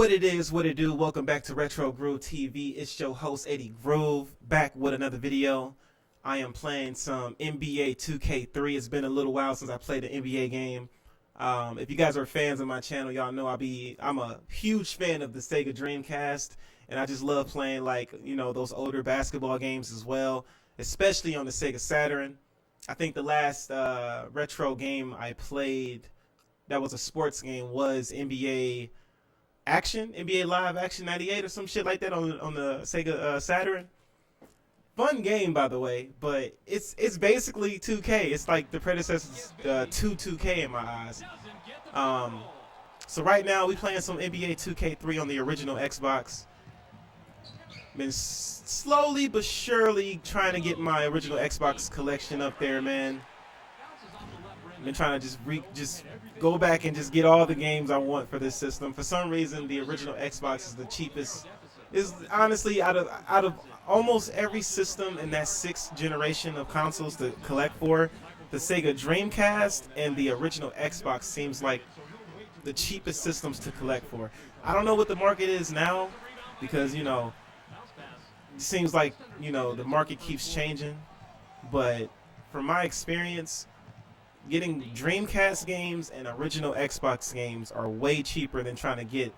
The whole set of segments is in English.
What it is, what it do, welcome back to Retro Groove TV. It's your host, Eddie Groove, back with another video. I am playing some NBA 2K3. It's been a little while since I played an NBA game. If you guys are fans of my channel, y'all know I'm a huge fan of the Sega Dreamcast, and I just love playing those older basketball games as well, especially on the Sega Saturn. I think the last retro game I played that was a sports game was NBA Live Action 98 or some shit like that on the Sega Saturn. Fun game, by the way, but it's basically 2K. It's like the predecessor to 2K in my eyes. So right now we playing some NBA 2K3 on the original Xbox. Been slowly but surely trying to get my original Xbox collection up there, man. Been trying to just go back and just get all the games I want for this system. For some reason, the original Xbox is the cheapest. Is honestly out of almost every system in that sixth generation of consoles to collect for, the Sega Dreamcast and the original Xbox seems like the cheapest systems to collect for. I don't know what the market is now, because it seems like the market keeps changing. But from my experience, getting Dreamcast games and original Xbox games are way cheaper than trying to get,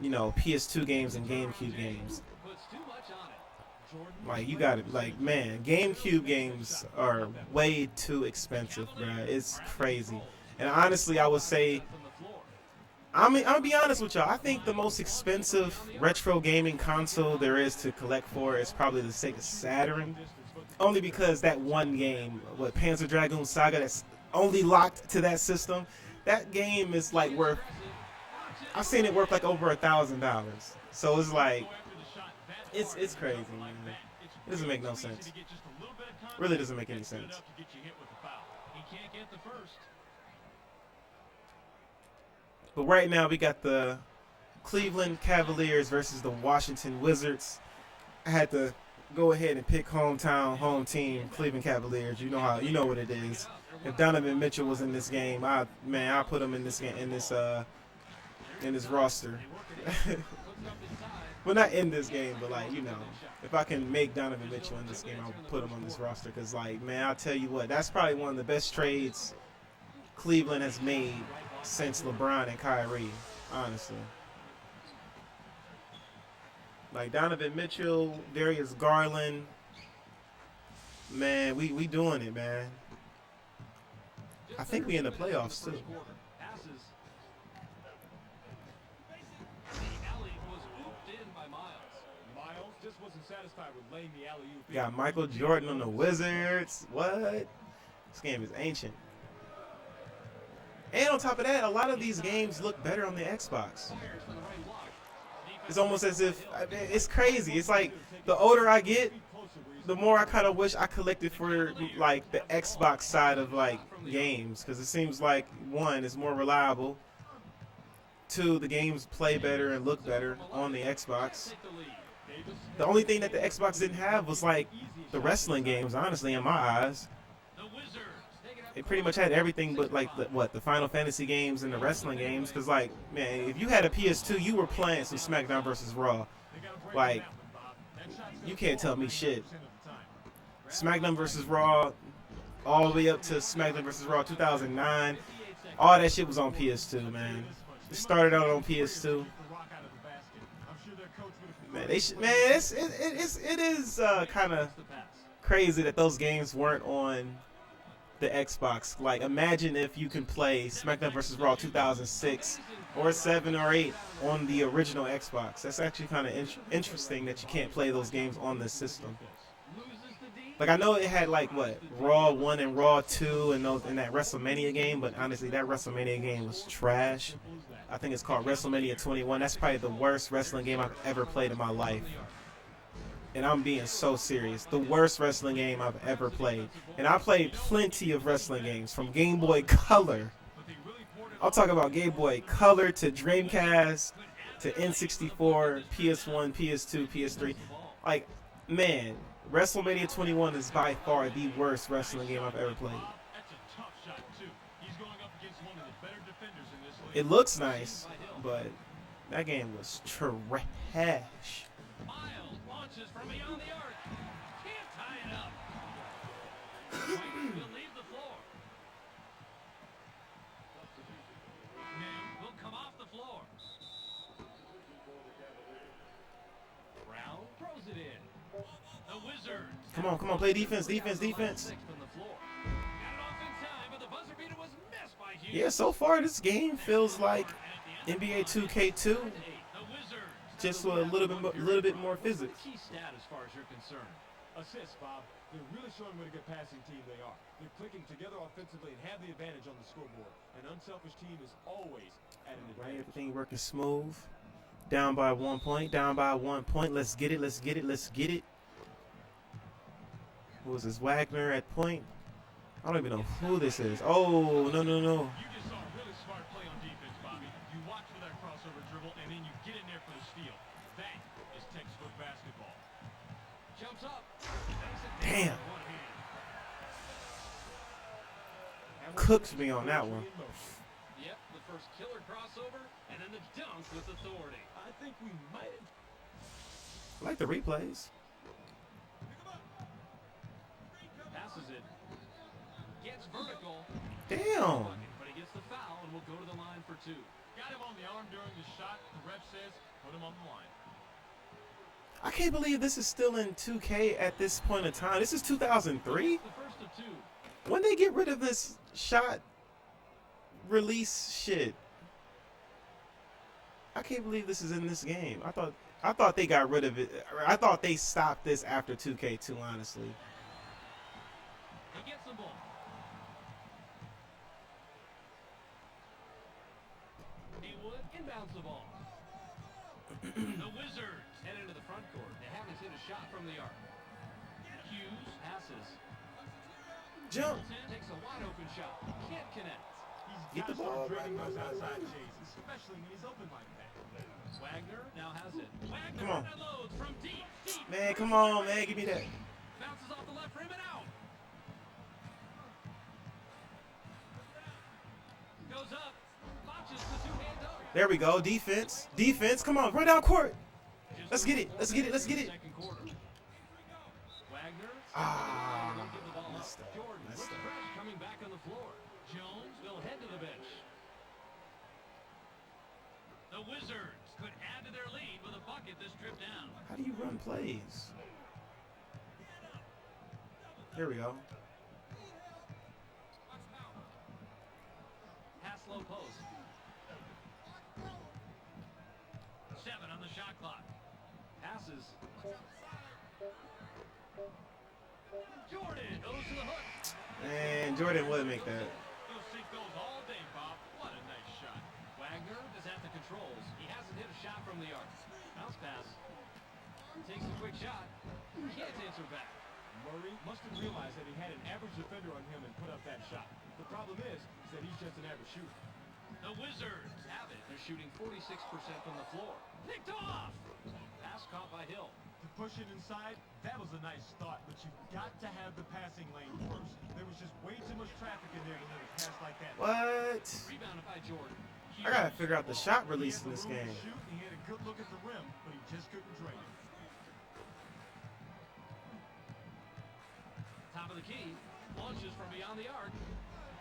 PS2 games and GameCube games. Like, you got it. Like, man, GameCube games are way too expensive, bruh. It's crazy. And honestly, I would say, I'm gonna be honest with y'all. I think the most expensive retro gaming console there is to collect for is probably the Sega Saturn. Only because that one game, Panzer Dragoon Saga, that's only locked to that system. That game is like worth, I've seen it worth like over $1,000. So it's like, it's crazy, man. It doesn't make no sense. Really doesn't make any sense. But right now we got the Cleveland Cavaliers versus the Washington Wizards. I had to go ahead and pick home team, Cleveland Cavaliers. You know what it is. If Donovan Mitchell was in this game, I'll put him in this game, in this roster. Well, not in this game, but if I can make Donovan Mitchell in this game, I'll put him on this roster. Cause I'll tell you what, that's probably one of the best trades Cleveland has made since LeBron and Kyrie, honestly. Like Donovan Mitchell, Darius Garland, man, we doing it, man. I think we in the playoffs too. Got Michael Jordan on the Wizards. What? This game is ancient. And on top of that, a lot of these games look better on the Xbox. It's almost as if, it's crazy. It's like the older I get, the more I kind of wish I collected for like the Xbox side of games, because it seems like, one, it's more reliable. Two, the games play better and look better on the Xbox. The only thing that the Xbox didn't have was the wrestling games, honestly, in my eyes. It pretty much had everything but the Final Fantasy games and the wrestling games, because man, if you had a PS2, you were playing some SmackDown vs. Raw. You can't tell me shit. SmackDown vs. Raw, all the way up to SmackDown vs. Raw 2009, all that shit was on PS2, man. It started out on PS2. Man, it is kind of crazy that those games weren't on the Xbox. Imagine if you can play SmackDown vs. Raw 2006 or 7 or 8 on the original Xbox. That's actually kind of interesting that you can't play those games on this system. I know it had Raw 1 and Raw 2 and that WrestleMania game, but honestly that WrestleMania game was trash. I think it's called WrestleMania 21. That's probably the worst wrestling game I've ever played in my life. And I'm being so serious. The worst wrestling game I've ever played. And I played plenty of wrestling games, from Game Boy Color. I'll talk about Game Boy Color to Dreamcast to N64, PS1, PS2, PS3. Man, WrestleMania 21 is by far the worst wrestling game I've ever played. It looks nice, but That game was trash. Miles launches from beyond the arc. Can't tie it up. Will leave the floor. Will come off the floor. Brown throws it in. The Wizards. Come on, play defense. From the floor. Got it off in time, but the buzzer beater was missed by Hughes. Yeah, so far this game feels like NBA 2K2, just with a little bit more physics. Key stat as far as you're concerned. Assists, Bob. They're really showing what a good passing team they are. They're clicking together offensively and have the advantage on the scoreboard. An unselfish team is always at an Right, advantage. everything working smooth. Down by 1 point. Down by 1 point. Let's get it. Let's get it. Let's get it. Who was this? Wagner at point. I don't even know who this is. Oh, no. You just saw a really smart play on defense, Bobby. You watch for that crossover dribble, and then you get in there for the steal. That is textbook basketball. Jumps up. Damn. Cooks me on that one. Yep, the first killer crossover, and then the dunk with authority. I think we might have. I like the replays. Passes it. Gets vertical. Damn. But he gets the foul and will go to the line for two. Got him on the arm during the shot. The ref says, put him on the line. I can't believe this is still in 2K at this point in time. This is 2003? The first of two. When they get rid of this shot release shit? I can't believe this is in this game. I thought they got rid of it. I thought they stopped this after 2K2, honestly. He gets the ball. Haywood inbounds the ball. The Wizards head into the front court. They haven't hit a shot from the arc. Hughes passes. Jump. Middleton takes a wide open shot. Can't connect. Get the ball. Draining those outside chases, especially when he's open like that. Wagner now has it. Wagner Come on. unloads from deep. Man, come on, man. Give me that. Bounces off the left rim and out. Goes up. Launches the two-hand dunk. There we go. Defense. Defense. Come on. Run down court. Let's get it. Let's get it. Let's get it. Second quarter. Wagner. Ah. Won't give the ball up. Messed up. Jordan Messed with the up. press coming back on the floor. Jones will head to the bench. The Wizards could add to their lead with a bucket this trip down. How do you run plays? There we go. Pass low post. 7 on the shot clock. Passes. Jordan goes to the hook. Man, Jordan would make that. He'll sink those all day, Bob. What a nice shot. Wagner is at the controls. He hasn't hit a shot from the arc. Bounce pass. Takes a quick shot. Can't answer back. Murray must have realized that he had an average defender on him and put up that shot. The problem is that he's just an average shooter. The Wizards have it. They're shooting 46% from the floor. Picked off. Pass caught by Hill. To push it inside, that was a nice thought, but you've got to have the passing lane first. There was just way too much traffic in there to let a pass like that. What? Rebounded by Jordan. I gotta figure out the shot He release had in the this room to game. shoot, and he had a good look at the rim, but he just couldn't drain it. Top of the key. Launches from beyond the arc.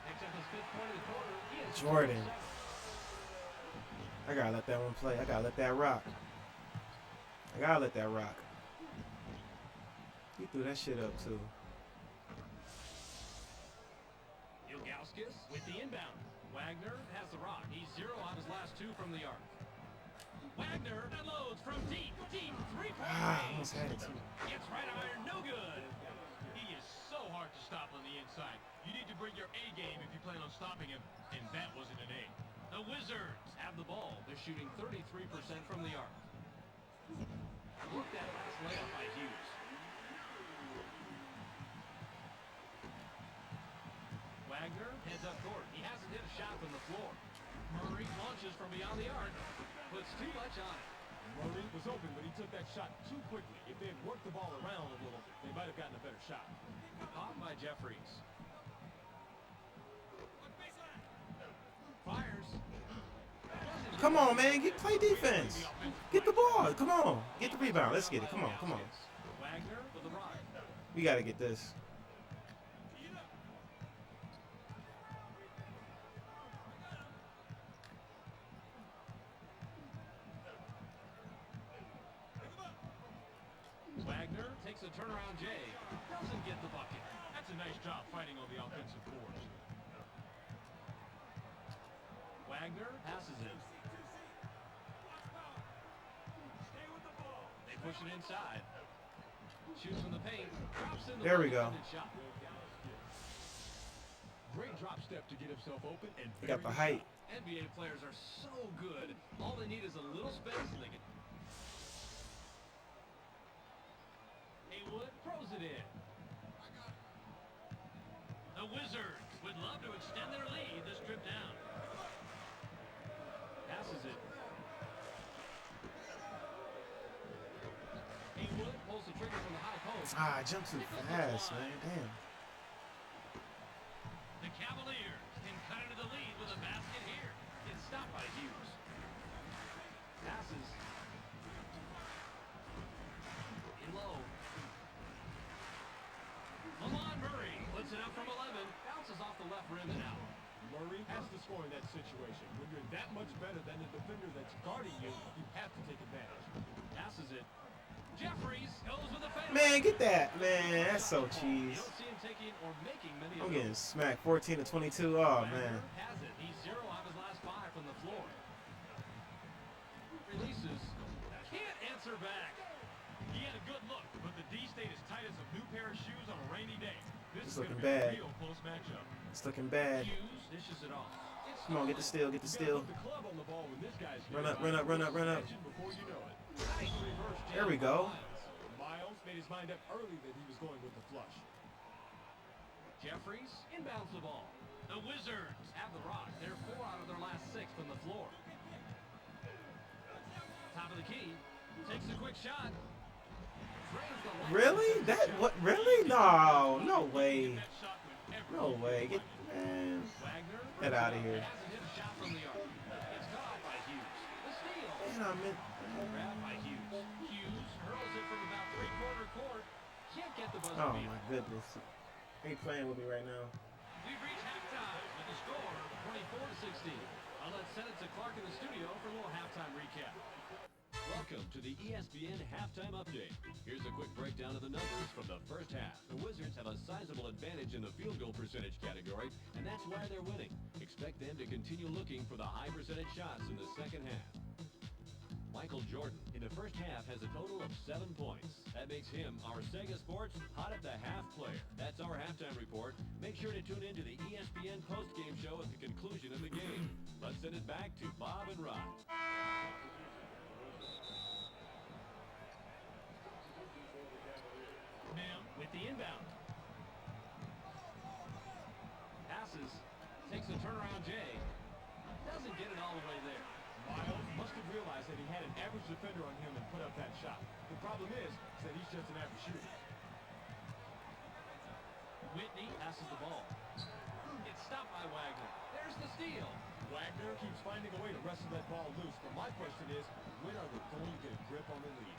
Picks up his 5th point of the quarter. He is Jordan. I gotta let that one play. I gotta let that rock. I gotta let that rock. He threw that shit up too. Ilgauskas with the inbound. Wagner has the rock. He's 0 on his last 2 from the arc. Wagner unloads from deep. 3-point Almost had it too. Gets right iron, no good. He is so hard to stop on the inside. You need to bring your A game if you plan on stopping him, and that wasn't an A. The Wizards have the ball. They're shooting 33% from the arc. Look at that last layup by Hughes. Wagner heads up court. He hasn't hit a shot from the floor. Murray launches from beyond the arc. Puts too much on it. Murray was open, but he took that shot too quickly. If they had worked the ball around a little, they might have gotten a better shot. Caught by Jeffries. Fires. Doesn't Come on, man. Play defense. Get the ball. Come on. Get the rebound. Let's get it. Come on. Come on. Wagner with the rock. We got to get this. Wagner takes a turnaround J. Doesn't get the bucket. That's a nice job fighting on the offensive boards. Wagner passes it. They push it inside. Shoots from the paint. Drops in the There we go. shot. Great drop step to get himself open and We got the height. NBA players are so good. All they need is a little space and they can. Haywood throws it in. The Wizards would love to extend their lead this trip down. Passes it. Haywood pulls the trigger from the high post. Ah, I jumped too fast, man. Damn. The Cavaliers can cut into the lead with a basket here. It's stopped by Hughes. Passes. In low. Lamont Murray puts it up from 11. Bounces off the left rim and out. Murray has to score in that situation. When you're that much better than the defender that's guarding you, you have to take advantage. Passes it. Jeffries goes with the fade. Man, get that. Man, that's so You cheese. don't see him taking or making many I'm of getting those. smacked 14 to 22. Oh, Wagner man. has it. He's 0 out of his last 5 from the floor. Releases. Can't answer back. He had a good look, but the D stayed as tight as a new pair of shoes on a rainy day. This It's is going looking to be bad. a real close matchup. It's looking bad. Hughes dishes it off. It's Come on, get the steal. Get the You gotta steal. put the club on the ball when this guy's Run getting up, run by. up, run up, run up. Before you know it. nice reverse jam There we from go. Miles. Miles made his mind up early that he was going with the flush. Jeffries inbounds the ball. The Wizards have the rock. They're 4 out of their last 6 from the floor. Top of the key. Takes a quick shot. Drains the left. Really? That what? Really? No, no way. That shot went every No way. Get man. Wagner. Get out of here. Hasn't hit a shot from the arc. It's cut off by Hughes. The steal. Man, I meant. Grabbed by Hughes. Hughes hurls it from about 3/4 court. Can't get the buzzer Oh beater. my goodness. Ain't playing with me right now. We've reached halftime with the score 24 to 16. I'll let send it to Clark in the studio for a little halftime recap. Welcome to the ESPN Halftime Update. Here's a quick breakdown of the numbers from the first half. The Wizards have a sizable advantage in the field goal percentage category, and that's why they're winning. Expect them to continue looking for the high percentage shots in the second half. Michael Jordan, in the first half, has a total of 7 points. That makes him our Sega Sports Hot at the Half player. That's our halftime report. Make sure to tune in to the ESPN postgame show at the conclusion of the game. Let's send it back to Bob and Rod. Now with the inbound. Passes. Takes a turnaround J. Doesn't get it all the way there. Miles must have realized that he had an average defender on him and put up that shot. The problem is that he's just an average shooter. Whitney passes the ball. It's stopped by Wagner. There's the steal. Wagner keeps finding a way to wrestle that ball loose, but my question is, when are they going to get a grip on the lead?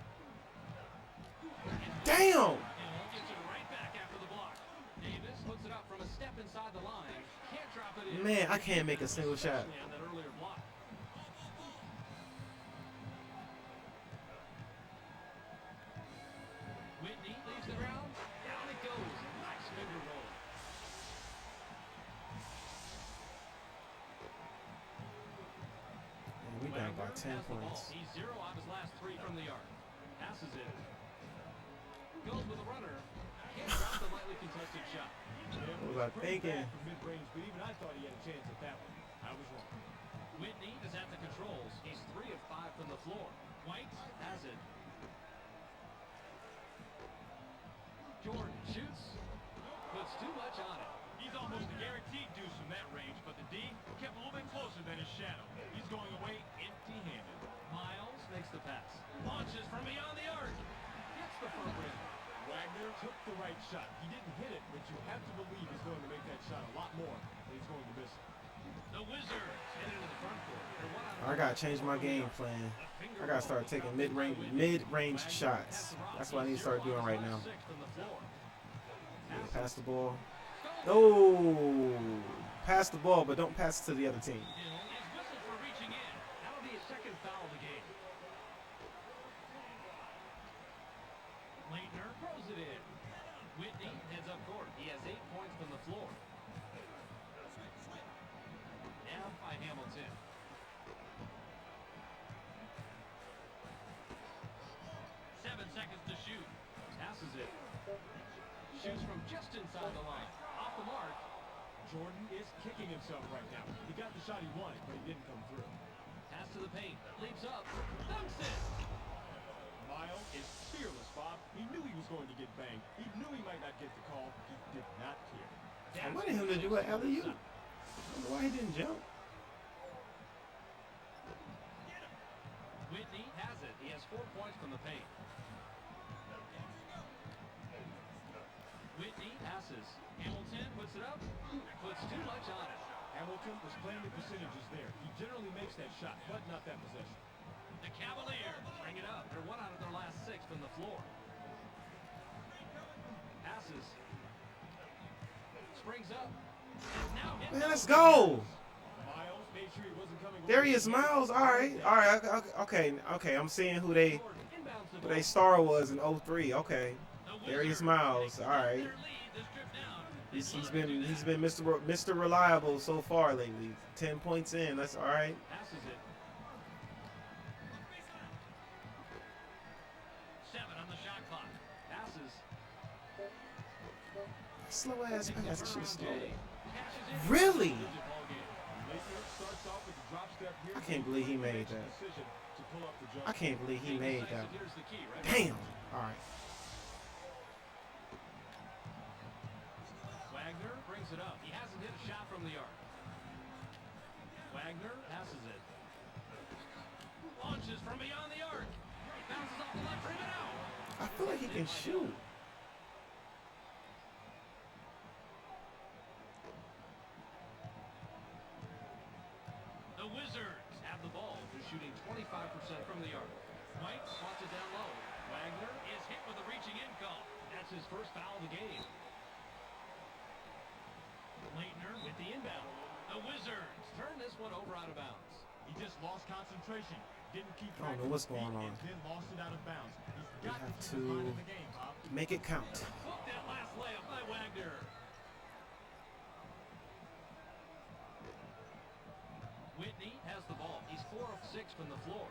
Damn! And gets it right back after the block. Davis puts it up from a step inside the line. Can't drop it in. Man, I can't make a single shot. Especially on that earlier block. Whitney leaves the ground. Down it goes. Nice finger roll. Man, we down by Wagner 10 has the ball. points. He's 0 out of his last 3 from the arc. Passes it. Goes with a runner. Can't drop the lightly contested shot. What was I thinking? From mid-range, but even I thought he had a chance at that one. I was wrong. Whitney is at the controls. He's 3 of 5 from the floor. White has it. Jordan shoots. Puts too much on it. He's almost a guaranteed deuce from that range, but the D kept a little bit closer than his shadow. He's going away empty-handed. Miles makes the pass. Launches from beyond the arc. Gets the front rim. Wagner took the right shot. He didn't hit it, but you have to believe he's going to make that shot a lot more, and he's going to miss it. I gotta change my game plan. I gotta start taking mid-range shots. That's what I need to start doing right now. Yeah, pass the ball. No, pass the ball, but don't pass it to the other team. That'll be his second foul of the game. Leitner throws it in. Whitney heads up court. He has 8 points from the floor. Now by Hamilton. 7 seconds to shoot. Passes it. Shoots from just inside the line. Off the mark. Jordan is kicking himself right now. He got the shot he wanted, but he didn't come through. Pass to the paint. Leaps up. Dunks it. Miles is fearless, Bob. He knew he was going to get banged. He knew he might not get the call. He did not care. I wanted him to do an alley-oop. I don't know why he didn't jump. Whitney has it. He has 4 points from the paint. Whitney passes. Hamilton puts it up. Puts too much on it. Hamilton was playing the percentages there. He generally makes that shot, but not that possession. The Cavaliers bring it up. They're 1 out of their last 6 from the floor. Passes. Springs up. And now hits Man, let's the go. Miles made sure he wasn't coming. There he is, Miles. All right. Okay. I'm seeing who they Inbounds the who ball. they star was in 03. Okay, The there he is, Wizards Miles. All right. their lead this trip down. He's been Mr. Reliable so far lately. 10 points in. That's all right. Passes it. 7 on the shot clock. Passes. Slow ass pass. I should have slowed it. Catches it. Really? Laker starts off with the drop step here. I can't believe he made that. Decision to pull up the jump. I can't believe he made that. Here's the key, right? Damn. All right. Wagner brings it up. He hasn't hit a shot from the arc. Wagner passes it. Launches from beyond the arc. Bounces off the left rim and out. I feel like he can shoot. The Wizards have the ball. They're shooting 25% from the arc. White wants it down low. Wagner is hit with a reaching in call. That's his first foul of the game. Leitner with the inbound. The Wizards turn this one over out of bounds. He just lost concentration. Didn't keep I don't track know of what's his feet going on. and then lost it out of bounds. He's got have to keep his mind to- in the game, Bob. Make it count. Book that last layup by Wagner. Whitney has the ball. He's 4 of 6 from the floor.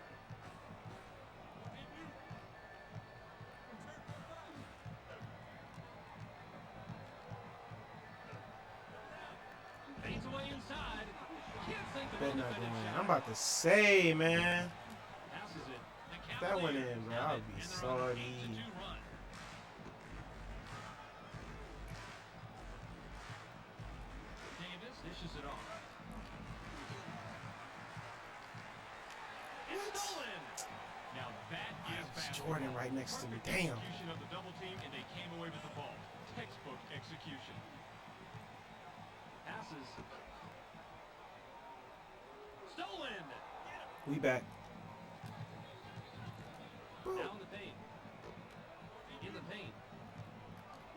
Fades away inside. Can't sink the Bet not defended going in. shot. I'm about to say, man. Passes it. The If that went in, Cavaliers bro, have I it, would be and they're on an sorry. 8-2 run. Davis dishes it off. It's stolen. Now that is It's basketball. Jordan right next to me. Perfect Damn. execution of the double team, and they came away with the ball. Textbook execution. Passes. Stolen. We back. Down the paint. In the paint.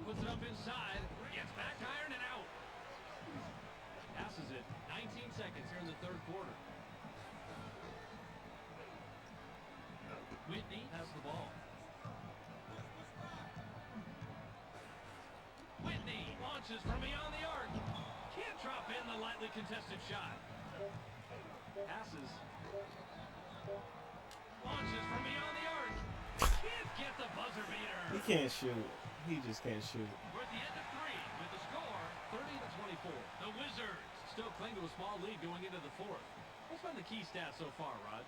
Puts it up inside. Gets back iron and out. Passes it. 19 seconds here in the third quarter. Whitney has the ball. Whitney launches from beyond the arc. Can't drop in the lightly contested shot. Passes. Launches from beyond the arc. Can't get the buzzer beater. He can't shoot. He just can't shoot. We're at the end of 3 with the score 30-24. The Wizards still cling to a small lead going into the fourth. What's been the key stats so far, Rod?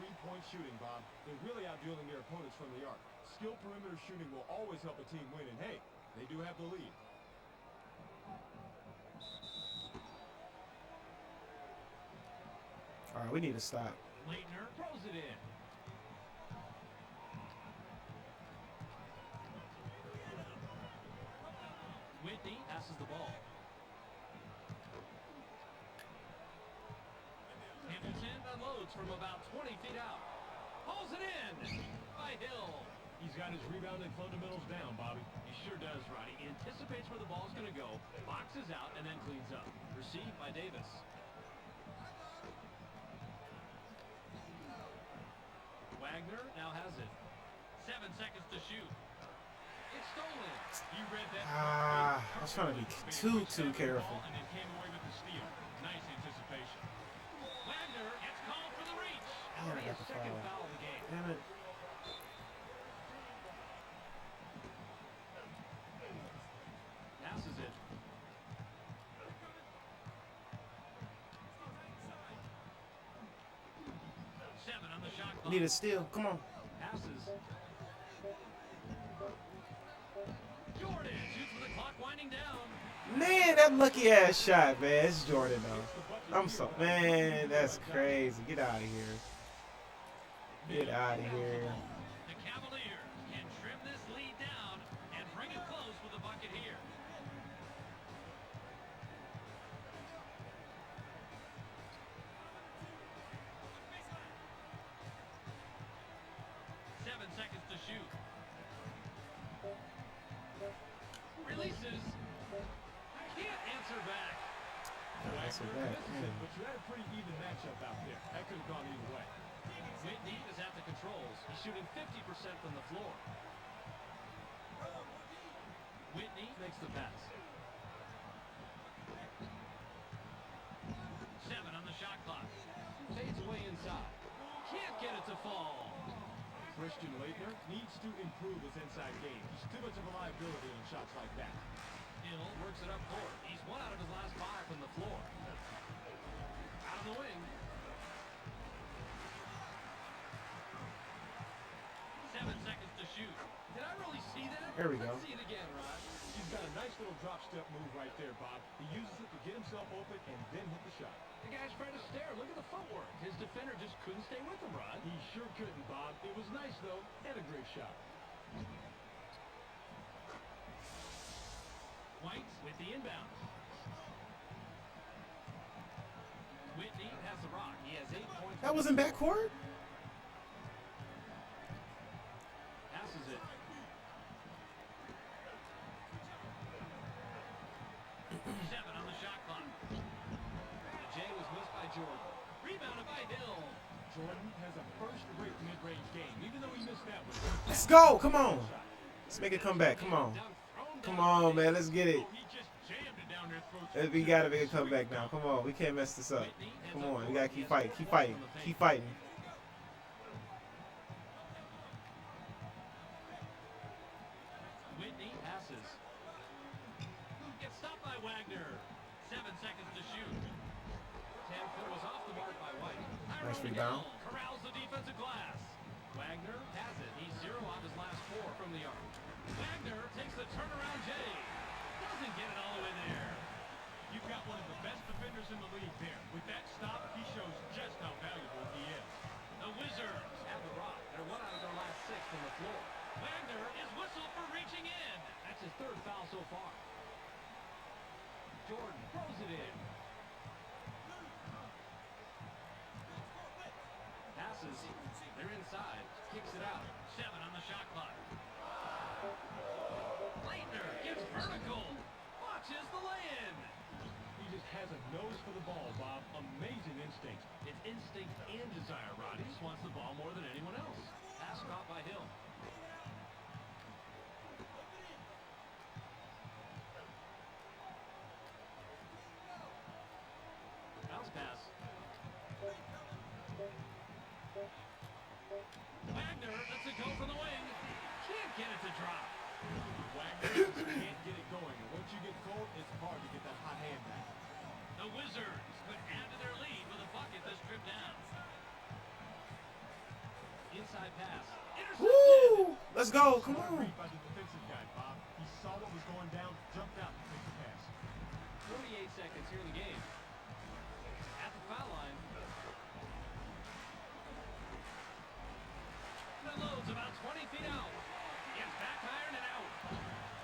3-point shooting, Bob. They're really outdueling their opponents from the arc. Skilled perimeter shooting will always help a team win, and hey, they do have the lead. All right, we need to stop. Leitner throws it in. Whitney passes the ball. Hamilton unloads. explodes from about 20 feet out. Pulls it in by Hill. He's got his rebounding fundamentals down, Bobby. He sure does, Roddy. He anticipates where the ball's going to go, boxes out, and then cleans up. Received by Davis. Wagner now has it. 7 seconds to shoot. It's stolen. You read that. I was trying to be too careful. And then came away with the steal. Nice anticipation. Wagner gets called for the reach. Damn, I Already got his the second foul. foul of the game. Damn it. Passes it. Seven on the shot clock. Need a steal. Come on. Passes. Jordan shoots with the clock winding down. Man, that lucky ass shot, man. It's Jordan though. I'm so man, that's crazy. Get out of here. Get out of here. The Cavaliers can trim this lead down and bring it close with a bucket here. Seven seconds to shoot. Releases. Can't answer back. That's a bad. But you had a pretty even matchup out there. That could have gone either way. Whitney is at the controls. He's shooting 50% from the floor. Whitney makes the pass. 7 on the shot clock. Fades away inside. Can't get it to fall. Christian Laettner needs to improve his inside game. He's too much of a liability on shots like that. Hill works it up court. He's 1 out of his last 5 from the floor. Out of the wing. 7 seconds to shoot. Did I really see that? There we go. Let's see it again, Rod. He's got a nice little drop step move right there, Bob. He uses it to get himself open and then hit the shot. The guy's trying to stare. Look at the footwork. His defender just couldn't stay with him, Rod. He sure couldn't, Bob. It was nice, though, and a great shot. White with the inbound. Whitney has the rock. He has 8 points. That was in backcourt? Passes it. Seven on the shot clock. The J was missed by Jordan. Rebounded by Hill. Jordan has a first-rate mid-range game, even though he missed that one. Let's go. Come on. Let's make it come back. Come on. Come on, man. Let's get it. He just jammed it down their throats. We gotta make a comeback now. Come on. We can't mess this up. Come on. We gotta keep fighting. Keep fighting. Keep fighting. Whitney passes. Gets stopped by Wagner. 7 seconds to shoot. 10-foot was off the mark by White. Nice Tyrone rebound. Hill corrals the defensive glass. Wagner has it. He's 0 off his last 4 from the arc. Wagner takes the turnaround J. Doesn't get it all the way there. You've got one of the best defenders in the league there. With that stop, he shows just how valuable he is. The Wizards have the rock. They're 1 out of their last 6 from the floor. Wagner is whistled for reaching in. That's his 3rd foul so far. Jordan throws it in. Passes. They're inside. Kicks it out. 7 on the shot clock. Laettner gets vertical. Watches the lay-in. He just has a nose for the ball, Bob. Amazing instinct. It's instinct and desire, Rod. He just wants the ball more than anyone else. Pass caught by Hill. Bounce pass. Wagner lets it go from the wing. Can't get it to drop. Wagner just can't get it going. And once you get cold, it's hard to get that hot hand back. The Wizards could add to their lead with a bucket this trip down. Inside pass. Intercepted. Woo! Let's go. Come Smart on. read by the defensive guy, Bob. He saw what was going down, jumped out to take the pass. 48 seconds here in the game. At the foul line. The load's about 20 feet out. Gets back iron and out.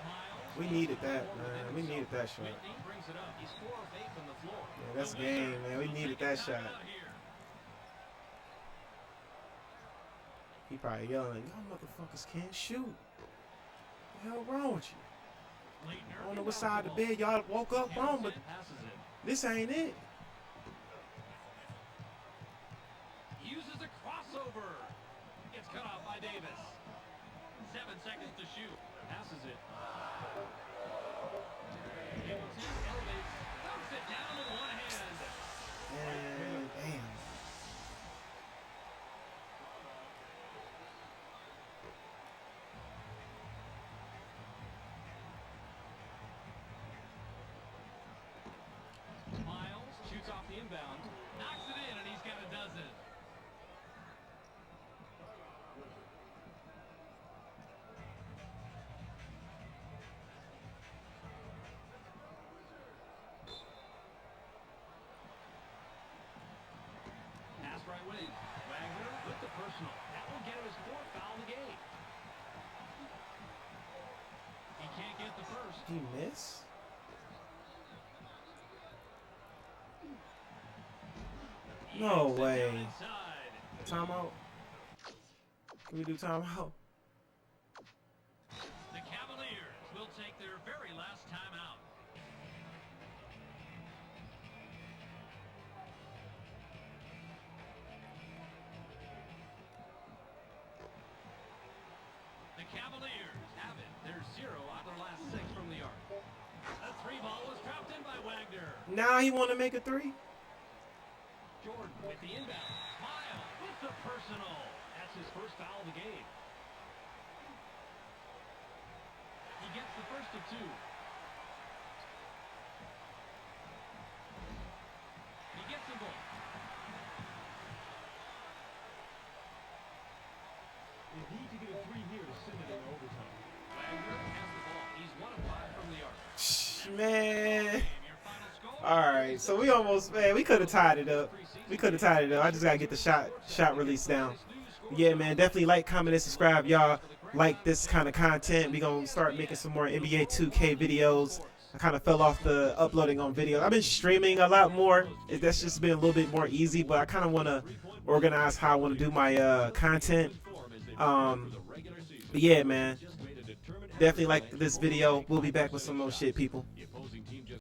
Miles. We needed that, man. We needed that shot. Whitney brings it up. He's 4 of 8 from the floor. Yeah, that's game, man. We needed that shot. He probably yelling, y'all motherfuckers can't shoot. What the hell wrong with you? I don't know what side of the bed y'all woke up on, but this ain't it. Uses a crossover. It's cut off by Davis. 7 seconds to shoot. Passes it. Hamilton elevates. Dumps it down with one hand. And damn. Miles shoots off the inbound. Knocks it in, and he's got a dozen. Pass right wing. Wagner with the personal. That will get him his 4th foul in the game. He can't get the first. He miss? No way. Timeout? Can we do timeout? The Cavaliers will take their very last timeout. The Cavaliers have it. They're 0 out of their last 6 from the arc. A 3 ball was trapped in by Wagner. Now he want to make a 3? Jordan with the inbound. Miles with the personal. That's his first foul of the game. He gets the first of 2. He gets them both. They need to get a 3 here to send it in overtime. Wagner has the ball. He's 1 of 5 from the arc. Man. Your final score. All right, so we almost, man, we could have tied it up. We could have tied it up. I just got to get the shot release down. Yeah, man, definitely like, comment, and subscribe. Y'all like this kind of content. We're going to start making some more NBA 2K videos. I kind of fell off the uploading on video. I've been streaming a lot more. That's just been a little bit more easy, but I kind of want to organize how I want to do my content. But yeah, man, definitely like this video. We'll be back with some more shit, people.